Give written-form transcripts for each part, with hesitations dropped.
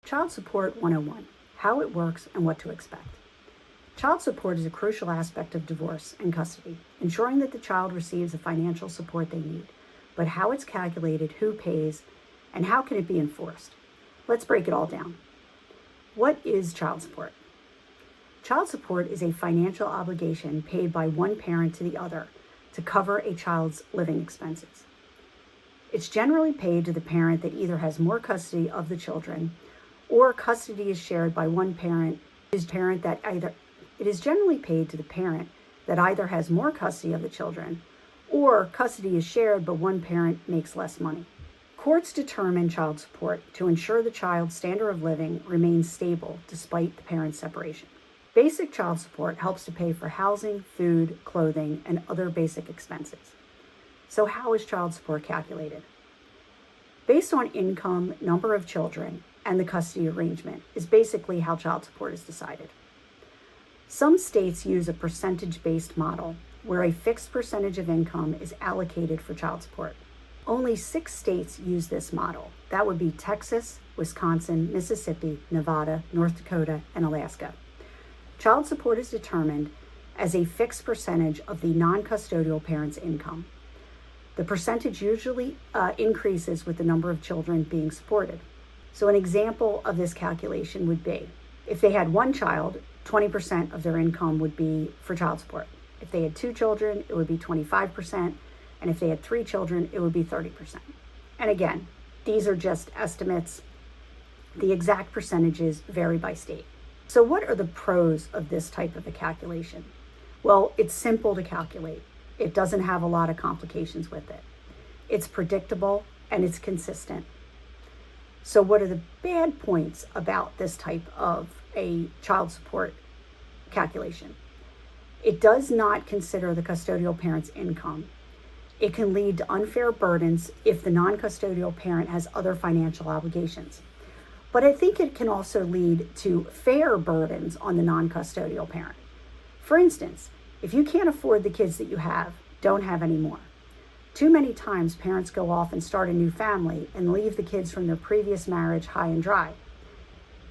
Child Support 101, How it Works and What to Expect. Child support is a crucial aspect of divorce and custody, ensuring that the child receives the financial support they need. But how it's calculated, who pays, and how can it be enforced? Let's break it all down. What is child support? Child support is a financial obligation paid by one parent to the other to cover a child's living expenses. It's generally paid to the parent that either has more custody of the children or custody is shared by one parent. It is generally paid to the parent that either has more custody of the children or custody is shared but one parent makes less money. Courts determine child support to ensure the child's standard of living remains stable despite the parent's separation. Basic child support helps to pay for housing, food, clothing, and other basic expenses. So how is child support calculated? Based on income, number of children, and the custody arrangement is basically how child support is decided. Some states use a percentage-based model where a fixed percentage of income is allocated for child support. Only 6 states use this model. That would be Texas, Wisconsin, Mississippi, Nevada, North Dakota, and Alaska. Child support is determined as a fixed percentage of the non-custodial parent's income. The percentage usually increases with the number of children being supported. So an example of this calculation would be, if they had one child, 20% of their income would be for child support. If they had 2 children, it would be 25%. And if they had 3 children, it would be 30%. And again, these are just estimates. The exact percentages vary by state. So what are the pros of this type of a calculation? Well, it's simple to calculate. It doesn't have a lot of complications with it. It's predictable and it's consistent. So what are the bad points about this type of a child support calculation? It does not consider the custodial parent's income. It can lead to unfair burdens if the non-custodial parent has other financial obligations. But I think it can also lead to fair burdens on the non-custodial parent. For instance, if you can't afford the kids that you have, don't have any more. Too many times parents go off and start a new family and leave the kids from their previous marriage high and dry.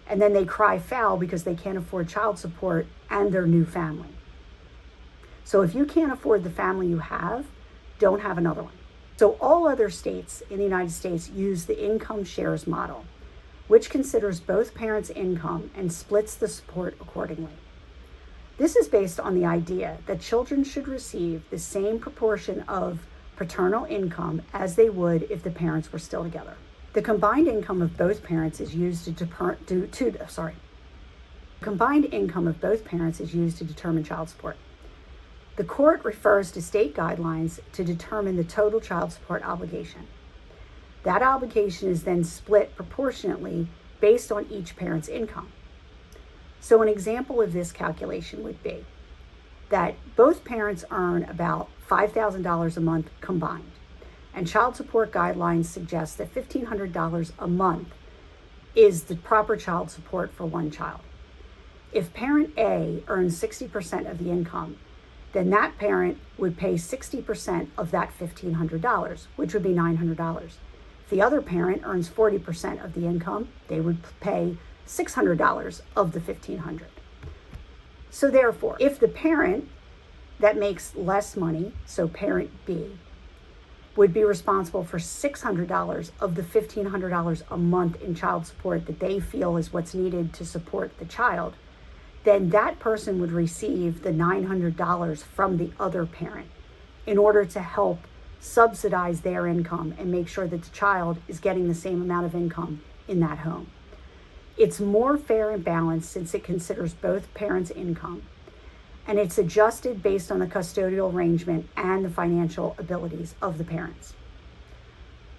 And then they cry foul because they can't afford child support and their new family. So if you can't afford the family you have, don't have another one. So all other states in the United States use the income shares model, which considers both parents' income and splits the support accordingly. This is based on the idea that children should receive the same proportion of paternal income as they would if the parents were still together. The combined income of both parents is used to determine child support. The court refers to state guidelines to determine the total child support obligation. That obligation is then split proportionately based on each parent's income. So an example of this calculation would be that both parents earn about $5,000 a month combined, and child support guidelines suggest that $1,500 a month is the proper child support for one child. If parent A earns 60% of the income, then that parent would pay 60% of that $1,500, which would be $900. If the other parent earns 40% of the income, they would pay $600 of the $1,500. So therefore, if the parent that makes less money, so parent B, would be responsible for $600 of the $1,500 a month in child support that they feel is what's needed to support the child, then that person would receive the $900 from the other parent in order to help subsidize their income and make sure that the child is getting the same amount of income in that home. It's more fair and balanced since it considers both parents' income, and it's adjusted based on the custodial arrangement and the financial abilities of the parents.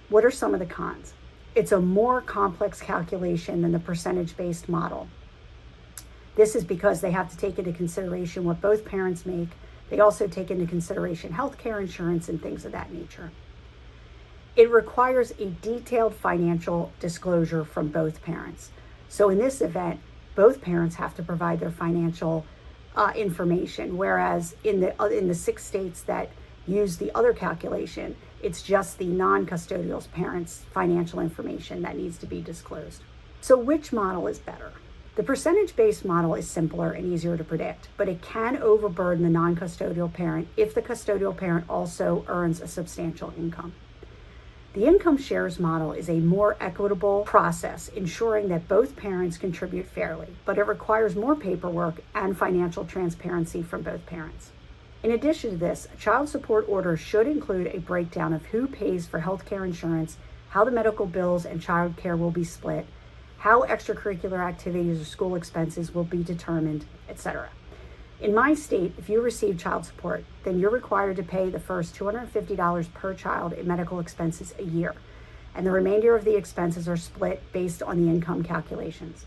What are some of the cons? It's a more complex calculation than the percentage-based model. This is because they have to take into consideration what both parents make. They also take into consideration health care insurance and things of that nature. It requires a detailed financial disclosure from both parents. So in this event, both parents have to provide their financial information, whereas in the 6 states that use the other calculation, it's just the non-custodial parents' financial information that needs to be disclosed. So which model is better? The percentage-based model is simpler and easier to predict, but it can overburden the non-custodial parent if the custodial parent also earns a substantial income. The income shares model is a more equitable process, ensuring that both parents contribute fairly, but it requires more paperwork and financial transparency from both parents. In addition to this, a child support order should include a breakdown of who pays for health care insurance, how the medical bills and child care will be split, how extracurricular activities or school expenses will be determined, etc. In my state, if you receive child support, then you're required to pay the first $250 per child in medical expenses a year, and the remainder of the expenses are split based on the income calculations.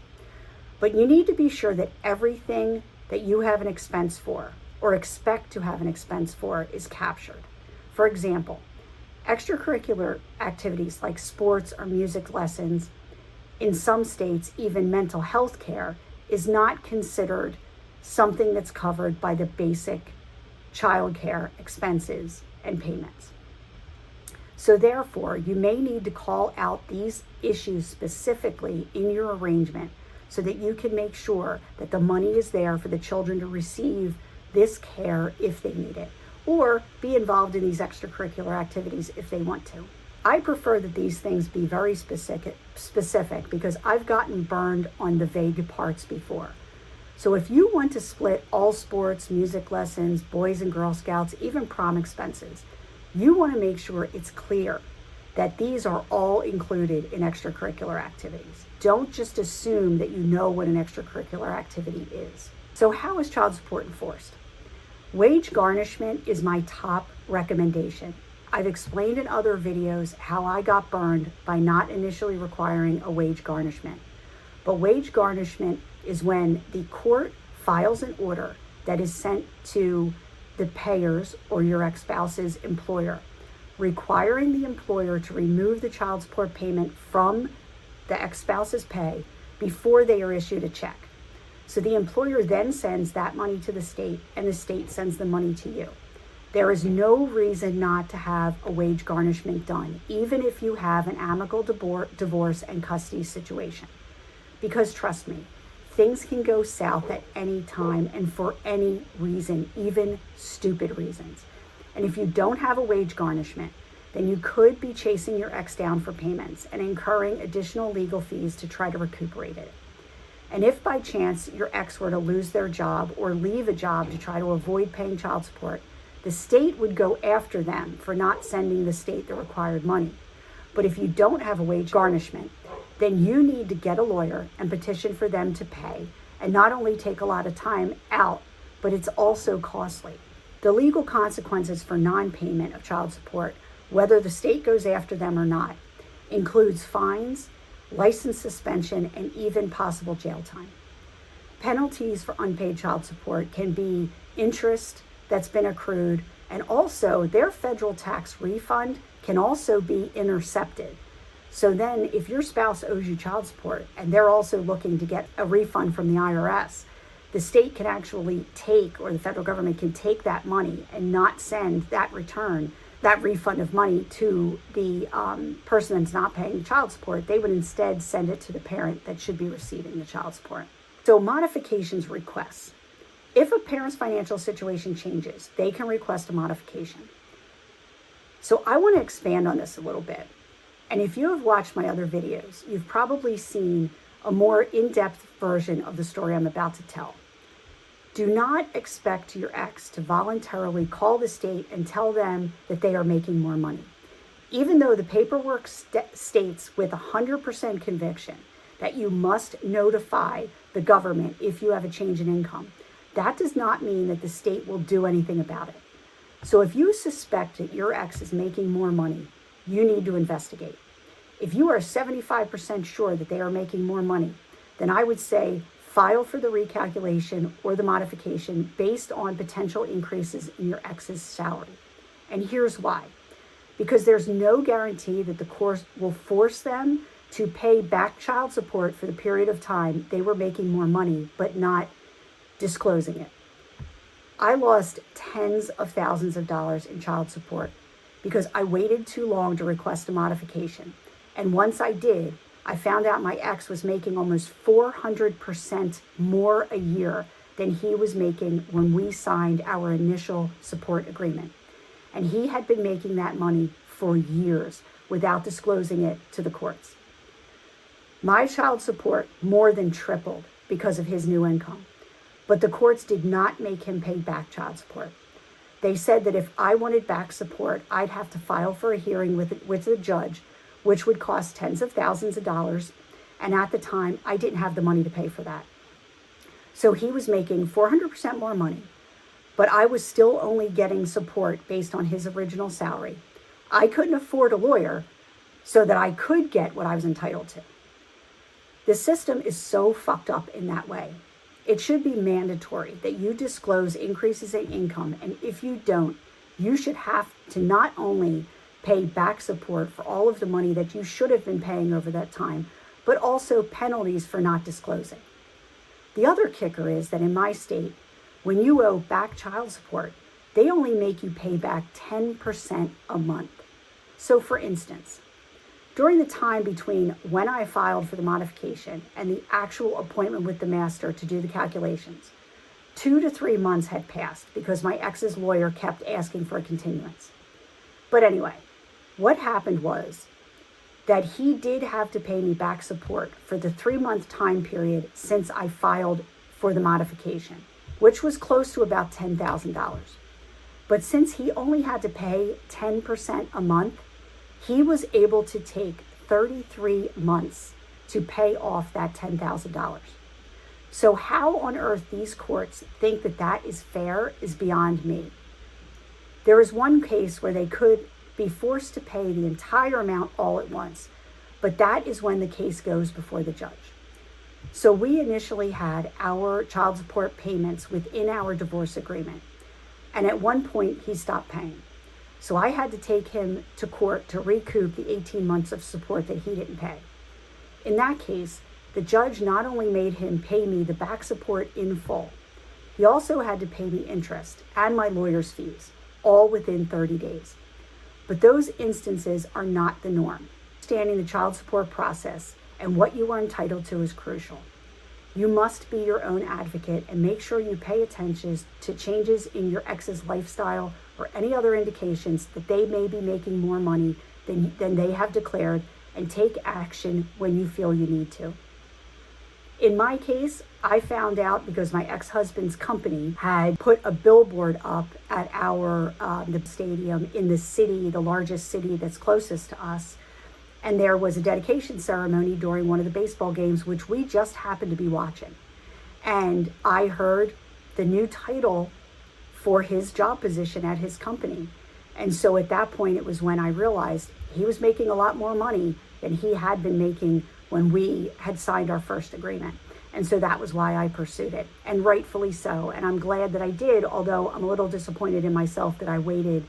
But you need to be sure that everything that you have an expense for or expect to have an expense for is captured. For example, extracurricular activities like sports or music lessons, in some states, even mental health care, is not considered something that's covered by the basic child care expenses and payments. So therefore, you may need to call out these issues specifically in your arrangement so that you can make sure that the money is there for the children to receive this care if they need it, or be involved in these extracurricular activities if they want to. I prefer that these things be very specific because I've gotten burned on the vague parts before. So if you want to split all sports, music lessons, Boys and Girl Scouts, even prom expenses, you want to make sure it's clear that these are all included in extracurricular activities. Don't just assume that you know what an extracurricular activity is. So how is child support enforced? Wage garnishment is my top recommendation. I've explained in other videos how I got burned by not initially requiring a wage garnishment. But wage garnishment is when the court files an order that is sent to the payers or your ex-spouse's employer, requiring the employer to remove the child support payment from the ex-spouse's pay before they are issued a check. So the employer then sends that money to the state, and the state sends the money to you. There is no reason not to have a wage garnishment done, even if you have an amicable divorce and custody situation. Because trust me, things can go south at any time and for any reason, even stupid reasons. And if you don't have a wage garnishment, then you could be chasing your ex down for payments and incurring additional legal fees to try to recuperate it. And if by chance your ex were to lose their job or leave a job to try to avoid paying child support, the state would go after them for not sending the state the required money. But if you don't have a wage garnishment, then you need to get a lawyer and petition for them to pay, and not only take a lot of time out, but it's also costly. The legal consequences for non-payment of child support, whether the state goes after them or not, includes fines, license suspension, and even possible jail time. Penalties for unpaid child support can be interest that's been accrued, and also their federal tax refund can also be intercepted. So then if your spouse owes you child support and they're also looking to get a refund from the IRS, the state can actually take, or the federal government can take that money and not send that refund of money to the person that's not paying child support. They would instead send it to the parent that should be receiving the child support. So modifications requests. If a parent's financial situation changes, they can request a modification. So I want to expand on this a little bit. And if you have watched my other videos, you've probably seen a more in-depth version of the story I'm about to tell. Do not expect your ex to voluntarily call the state and tell them that they are making more money. Even though the paperwork states with 100% conviction that you must notify the government if you have a change in income, that does not mean that the state will do anything about it. So if you suspect that your ex is making more money, you need to investigate. If you are 75% sure that they are making more money, then I would say file for the recalculation or the modification based on potential increases in your ex's salary. And here's why. Because there's no guarantee that the court will force them to pay back child support for the period of time they were making more money, but not disclosing it. I lost tens of thousands of dollars in child support because I waited too long to request a modification. And once I did, I found out my ex was making almost 400% more a year than he was making when we signed our initial support agreement. And he had been making that money for years without disclosing it to the courts. My child support more than tripled because of his new income, but the courts did not make him pay back child support. They said that if I wanted back support, I'd have to file for a hearing with the judge, which would cost tens of thousands of dollars. And at the time, I didn't have the money to pay for that. So he was making 400% more money, but I was still only getting support based on his original salary. I couldn't afford a lawyer so that I could get what I was entitled to. The system is so fucked up in that way. It should be mandatory that you disclose increases in income, and if you don't, you should have to not only pay back support for all of the money that you should have been paying over that time, but also penalties for not disclosing. The other kicker is that in my state, when you owe back child support, they only make you pay back 10% a month. So for instance, during the time between when I filed for the modification and the actual appointment with the master to do the calculations, 2 to 3 months had passed because my ex's lawyer kept asking for a continuance. But anyway, what happened was that he did have to pay me back support for the 3-month time period since I filed for the modification, which was close to about $10,000. But since he only had to pay 10% a month, he was able to take 33 months to pay off that $10,000. So how on earth these courts think that that is fair is beyond me. There is one case where they could be forced to pay the entire amount all at once, but that is when the case goes before the judge. So we initially had our child support payments within our divorce agreement, and at one point he stopped paying. So I had to take him to court to recoup the 18 months of support that he didn't pay. In that case, the judge not only made him pay me the back support in full, he also had to pay me interest and my lawyer's fees, all within 30 days. But those instances are not the norm. Understanding the child support process and what you are entitled to is crucial. You must be your own advocate and make sure you pay attention to changes in your ex's lifestyle or any other indications that they may be making more money than they have declared, and take action when you feel you need to. In my case, I found out because my ex-husband's company had put a billboard up at our the stadium in the city, the largest city that's closest to us. And there was a dedication ceremony during one of the baseball games, which we just happened to be watching. And I heard the new title for his job position at his company. And so at that point, it was when I realized he was making a lot more money than he had been making when we had signed our first agreement. And so that was why I pursued it, and rightfully so. And I'm glad that I did, although I'm a little disappointed in myself that I waited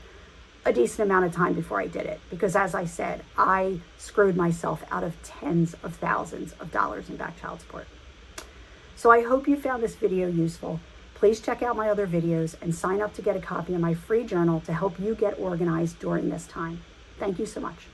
a decent amount of time before I did it. Because as I said, I screwed myself out of tens of thousands of dollars in back child support. So I hope you found this video useful. Please check out my other videos and sign up to get a copy of my free journal to help you get organized during this time. Thank you so much.